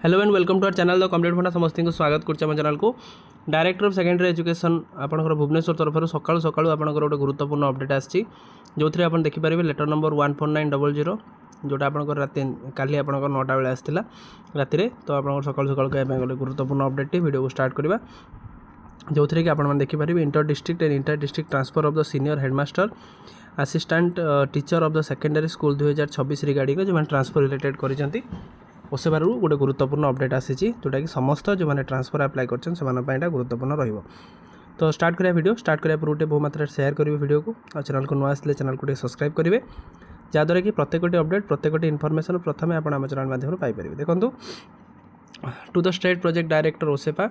Hello and welcome to our channel the complete फंडा समस्त को स्वागत कर चैनल को डायरेक्टर ऑफ सेकेंडरी एजुकेशन आपंकर भुवनेश्वर तरफ सकाळु सकाळु आपंकर गोटे गुरुत्वपूर्ण अपडेट आसी जो थी आप देखिपारे लेटर नंबर 14900 जोटा आपंकर राति काली आपंकर 9टा बेले आसाला राति तो आप सकाळु सकाळु कहवाई गले गुरुत्वपूर्ण अपडेट वीडियो को स्टार्ट करवा जो थी कि आपने देखिपारे inter district and inter district transfer of the senior headmaster assistant teacher of the secondary school 2026 regarding जो ट्रांसफर रिलेटेड कर ओसेबार गोटे गुरुत्वपूर्ण अपडेट आसी जोटा कि समस्त जो मैंने ट्रांसफर अप्लाई कर गुरुत्वपूर्ण रही तो स्टार्ट करिया वीडियो स्टार्ट करिया पर गोटे बहु मात्रा शेयर करेंगे वीडियो को और चैनल को नुआ आसले चैनल को सब्सक्राइब करेंगे जहाँद्वारा कि प्रत्येक अपडेट प्रत्येक इनफॉरमेशन प्रथम आप चैनल माध्यम पाइपर देखो to the state project director OSEPA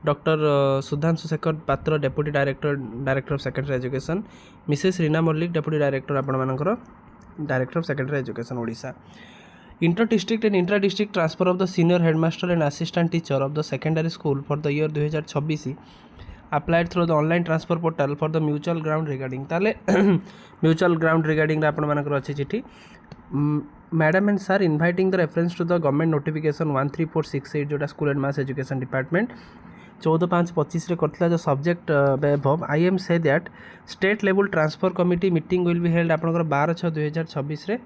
doctor Sudhanshu Shekhar Patra deputy director of secondary education Mrs Reena Mallick deputy director आपंकर director of secondary education Odisha inter district and intra district transfer of the senior headmaster and assistant teacher of the secondary school for the year 2026 applied through the online transfer portal for the mutual ground regarding ताले mutual ground regarding आपंकर अच्छी चिठी madam and sir inviting the reference to the government notification 13468 जोटा school and mass education department 14/5/25 करथिला जो subject above I am say that state level transfer committee meeting will be held आपंकर 12/6/2026 रे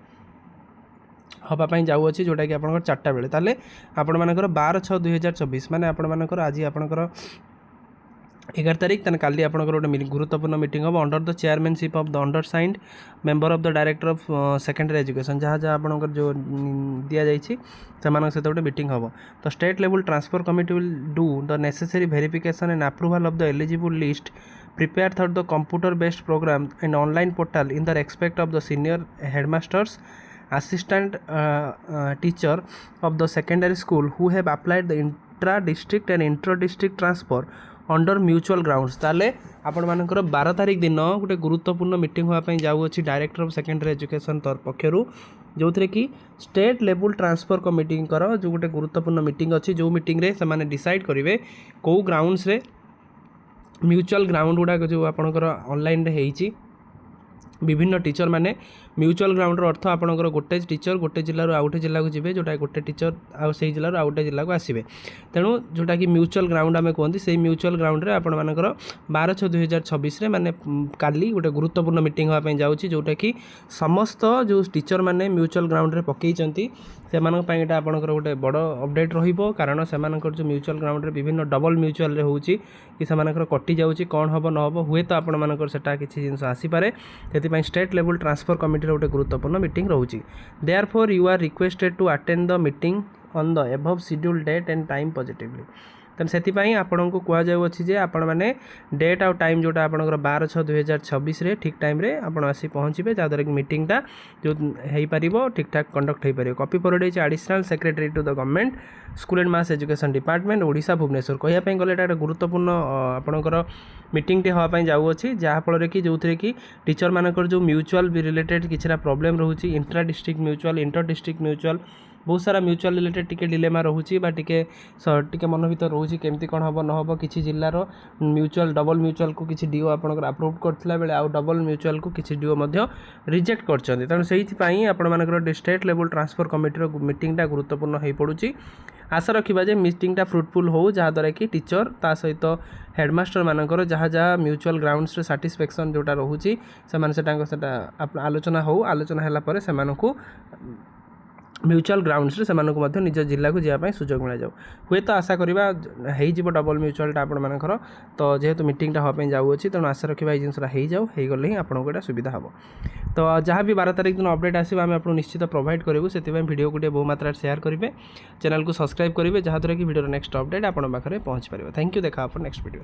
हाँपाई जाऊँगी जोटा कि आप 4टा बेले ताले आपण मानकर 12/6/2024 माने आपण मानकर आज आपंकर 11 तारीख तेना काली आपंकर गोटे गुरुत्वपूर्ण मीटिंग हम under the chairmanship of the undersigned member of the director of secondary education जहाँ जहाँ आपंकर जो दि जाइए से गोटे मीटिंग हम तो state level transfer committee will do the necessary verification and approval of the eligible list prepare through the computer based program and online portal in the respect of the senior headmasters assistant teacher of the secondary school who have applied the intra district and inter district transfer under mutual grounds ताले आपण मानकर 12 तारीख दिन गोटे गुरुत्वपूर्ण meeting होगापी जाऊँगी director of secondary education पक्षर जो थे कि स्टेट लेवल ट्रांसफर कमिटी जो गोटे गुरुत्वपूर्ण मीटिंग अच्छी जो मीटिंग रे से डिसाइड करेंगे कौ ग्राउंड्स रे म्यूचुअल ग्राउंड गुड़ाक जो आपंकर ऑनलाइन रे होईची विभिन्न टीचर माने म्यूचुअल ग्राउंड अर्थ आपंकर गोटे टीचर गोटे जिलूर आउ गोटे जिला को जी जोटा गोटे टीचर आउ से जिलूर आउ गोटे जिला को आसवे तेणु जोटा कि म्यूचुअल ग्राउंड आम कहते से म्यूचुअल ग्राउंड रे आपण मानकर 12/6/2026 माने काली गोटे गुरुत्वपूर्ण मीटिंग होगापी जाऊँगी जोटा कि समस्त जो टीचर माने म्यूचुअल ग्राउंड रे पकईचंती से आपंकर गोटे बड़ अपडेट रहिबो कारण से जो म्यूचुअल ग्राउंड रे विभिन्न डबल म्यूचुअल रे होउची कि से कटि जाउची कौन हम न हम हुए तो आपंकर सेटा किसी जिन आसीपे से स्टेट लेवल ट्रांसफर कमिटी गोटे गुरुत्वपूर्ण मीटिंग रोचे therefore you are requested to attend the meeting on the above schedule date and time positively तेना से आपण को कहुच्छे जे आपण मैंने डेट आउ टाइम जोटा आपंकर 12/6/2026 ठीक टाइम रे आपण आसी पहुँचे जहाँद्वारा कि मीटिंगटा जो हो पार ठीक ठाक कंडक्ट हो पार copy forward additional secretary to the government school and mass education department Odisha Bhubaneswar कहवाई गले गोटे गुरुत्वपूर्ण आपंकर मीटिंगटे हाँपाई जाऊँगी जहाँफल कि जो थे कि टीचर मानकर जो म्यूचुअल रिलेटेड किसी प्रोब्लेम रोचे intra district mutual inter district mutual बहुत सारा म्यूचुअल रिलेटेड टिके डिलेमा रोचे टिके मन भर रोचे केमती कौन हम न हम किसी जिलार म्यूचुअल डबल म्यूचुअल को किसी डीओ आपंकर अप्रूव करथिला बेले आउ डबल म्यूचुअल को किसी डीओ रिजेक्ट करछन्ती तेणु से आपण मानकर स्टेट लेवल ट्रांसफर कमिटी मीटिंगटा गुरुत्वपूर्ण हो पड़ुची आशा रखा जे मीटिंगटा फ्रुटफुल हो जहाँद्वारा कि टीचर ता सहित हेडमास्टर मानकर जहाँ जहाँ म्यूचुअल ग्राउंड्स रे सैटिस्फैक्शन जोटा रोचे से आलोचना हो आलोचना है म्यूचुअल ग्राउंड्स रे सेमानकु मध्य निज जिला को जावाई सुजोग मिल जाऊ हुए तो आशा करवा हो डबल म्यूचुअलटा आपंकर तो जेहेतु मीटिंगटा हाँपाई जाऊँगी तेणु आशा रखा ये जिनसा हो गले ही आपको सुविधा हम तो जहाँ भी 12 तारीख दिन अपडेट आसो आम आपको निश्चित प्रोवाइड करूँ से वीडियो को बहु मात्रा शेयर करेंगे चैनल को सब्सक्राइब करेंगे जहाँद्वारा कि वीडियो नेक्स्ट अपडेट आपको पाखे पहुँच पार थैंक यू देखा आप नेक्स्ट वीडियो।